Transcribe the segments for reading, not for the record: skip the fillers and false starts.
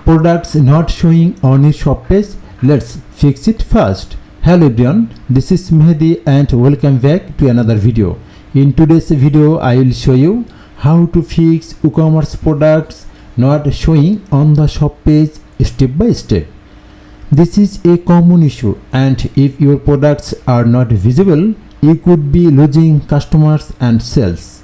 products not showing on your shop page. Let's fix it first. Hello everyone, this is Mehdi and welcome back to another video. In today's video I will show you how to fix WooCommerce products not showing on the shop page step by step. This is a common issue, and if your products are not visible, you could be losing customers and sales.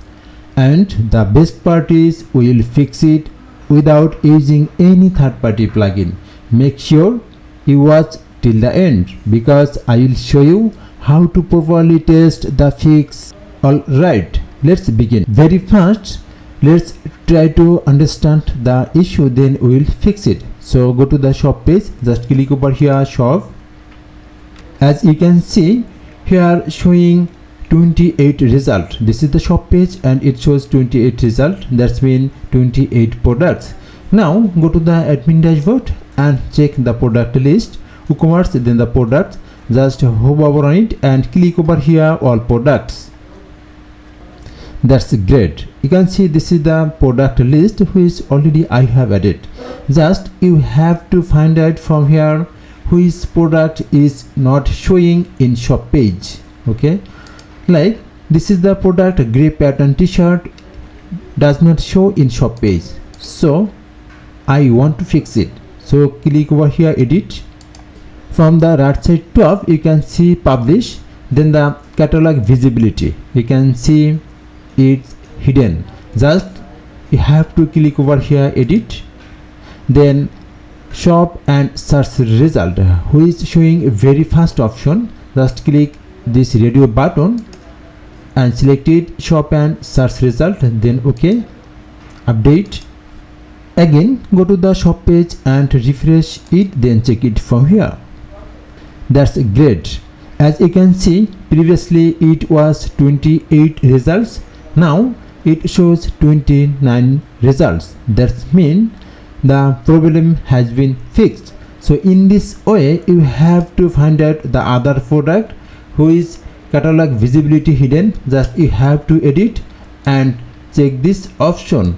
And the best part is we will fix it without using any third-party plugin. Make sure you watch till the end because I will show you how to properly test the fix. Alright, let's begin. Very first, let's try to understand the issue, then we will fix it. So go to the shop page, just click over here shop. As you can see here showing 28 result. This is the shop page and it shows 28 result. That's mean 28 products. Now go to the admin dashboard and check the product list, WooCommerce, then the product. Just hover over on it and click over here all products. That's great. You can see this is the product list which already I have added. Just you have to find out from here which product is not showing in shop page. Okay, like this is the product gray pattern t-shirt does not show in shop page, so I want to fix it. So click over here edit. From the right side top you can see publish, then the catalog visibility you can see it's hidden. Just you have to click over here edit, then shop and search result who is showing a very fast option. Just click this radio button and select it shop and search result, then okay, update. Again go to the shop page and refresh it, then check it from here. That's great. As you can see previously it was 28 results, now it shows 29 results. That means the problem has been fixed. So in this way you have to find out the other product who is catalog visibility hidden. Just you have to edit and check this option,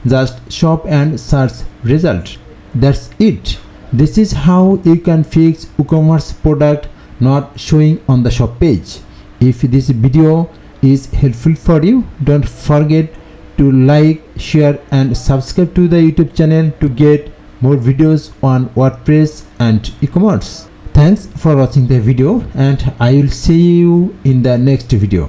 just shop and search result. That's it. This is how you can fix WooCommerce product not showing on the shop page. If this video is helpful for you, don't forget to like, share and subscribe to the YouTube channel to get more videos on WordPress and e-commerce. Thanks for watching the video and I will see you in the next video.